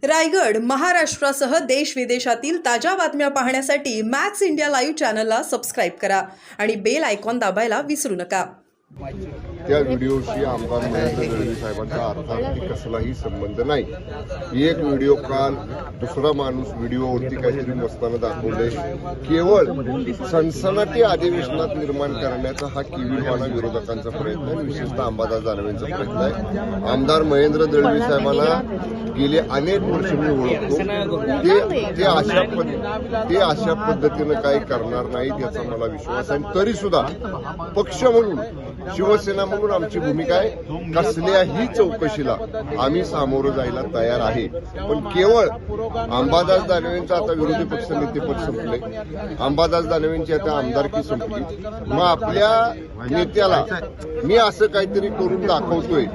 रायगड, महाराष्ट्रासह देश विदेशातील ताज्या बातम्या पाहण्यासाठी मॅक्स इंडिया लाईव्ह चॅनलला सबस्क्राईब करा आणि बेल आयकॉन दाबायला विसरू नका. त्या व्हिडिओशी आमदार महेंद्र दळवी साहेबांचा अर्थार्थी कसलाही संबंध नाही. एक व्हिडिओ काल दुसरा माणूस व्हिडिओवरती काहीतरी मस्ताना दाखवले. केवळ सनसनाटी अधिवेशनात निर्माण करण्याचा हा किविलवाणा विरोधकांचा प्रयत्न आहे, विशेषतः अंबादास दानवेंचा प्रयत्न आहे. आमदार महेंद्र दळवी साहेबांना गेले अनेक वर्ष मी ओळखतो. ते अशा पद्धतीनं काही करणार नाहीत याचा मला विश्वास आहे. तरी सुद्धा पक्ष म्हणून, शिवसेना म्हणून आमची भूमिका आहे, कसल्याही चौकशीला आम्ही सामोरं जायला तयार आहे. पण केवळ अंबादास दानवेंचं आता विरोधी पक्ष नेतेपद संपले, अंबादास दानवेंची आता आमदारकी संपली, मग आपल्या नेत्याला मी असं काहीतरी करून दाखवतोय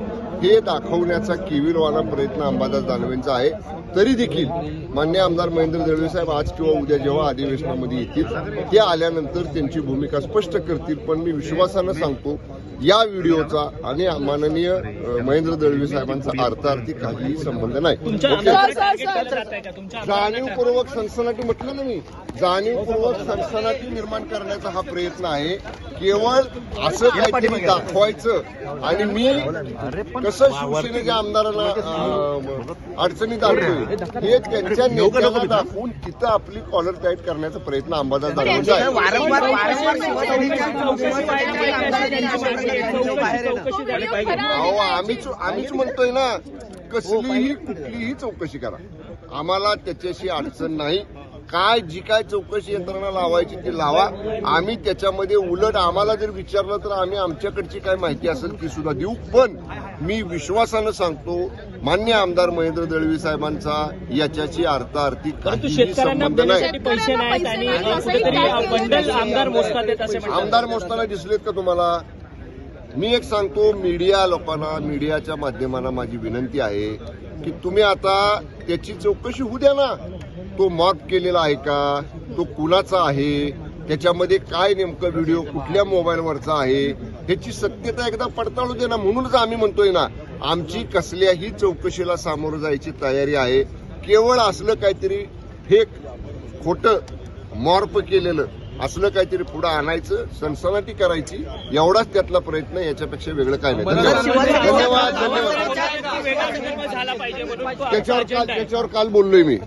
हे दाखवण्याचा किविलवाणा प्रयत्न अंबादास दानवेंचा आहे. तरी देखील मान्य आमदार महेंद्र दळवी साहेब आज किंवा उद्या जेव्हा अधिवेशनामध्ये येतील ते आल्यानंतर त्यांची भूमिका स्पष्ट करतील. पण मी विश्वासानं सांगतो, या व्हिडिओचा आणि माननीय महेंद्र दळवी साहेबांचा अर्थार्थी काहीही संबंध नाही. जाणीवपूर्वक सनसनाटी म्हटलं ना मी, जाणीवपूर्वक सनसनाटी निर्माण करण्याचा हा प्रयत्न आहे. केवळ असं काहीतरी दाखवायचं आणि मी कसं शिवसेनेच्या आमदारांना अडचणीत आणतोय हे त्यांच्या नेत्याला दाखवून तिथं आपली कॉलर टाईट करण्याचा प्रयत्न अंबादास दानवेंचा आहे. आम्हीच म्हणतोय ना, कुठलीही चौकशी करा, आम्हाला त्याच्याशी अडचण नाही. जी काय चौकशी यंत्रणा लावायची ती लावा. आम्ही त्याच्यामध्ये उलट आम्हाला जर विचारलं तर आम्ही आमच्याकडची काय माहिती असेल ती सुद्धा देऊ. पण मी विश्वासानं सांगतो, मान्य आमदार महेंद्र दळवी साहेबांचा याच्याशी अर्थार्थी काहीही संबंध नाही. आमदार मोजताना दिसलेत का तुम्हाला? मी एक सांगतो, मीडिया लोकांना, मीडियाच्या माध्यमांना माझी विनंती आहे की तुम्ही आता त्याची चौकशी होऊ द्या ना. तो मॉर्फ केलेला आहे का, तो कुणाचा आहे, त्याच्यामध्ये काय नेमकं व्हिडिओ कुठल्या मोबाईलवरचा आहे ह्याची सत्यता एकदा पडताळू दे ना. म्हणूनच आम्ही म्हणतोय ना, आमची कसल्याही चौकशीला सामोरं जायची तयारी आहे. केवळ असलं काहीतरी फेक, खोटं, मॉर्फ केलेलं असलं काहीतरी पुढं आणायचं, सनसनाटी करायची, एवढाच त्यातला प्रयत्न, याच्यापेक्षा वेगळं काय नाही. धन्यवाद. त्याच्यावर काल बोललोय मी.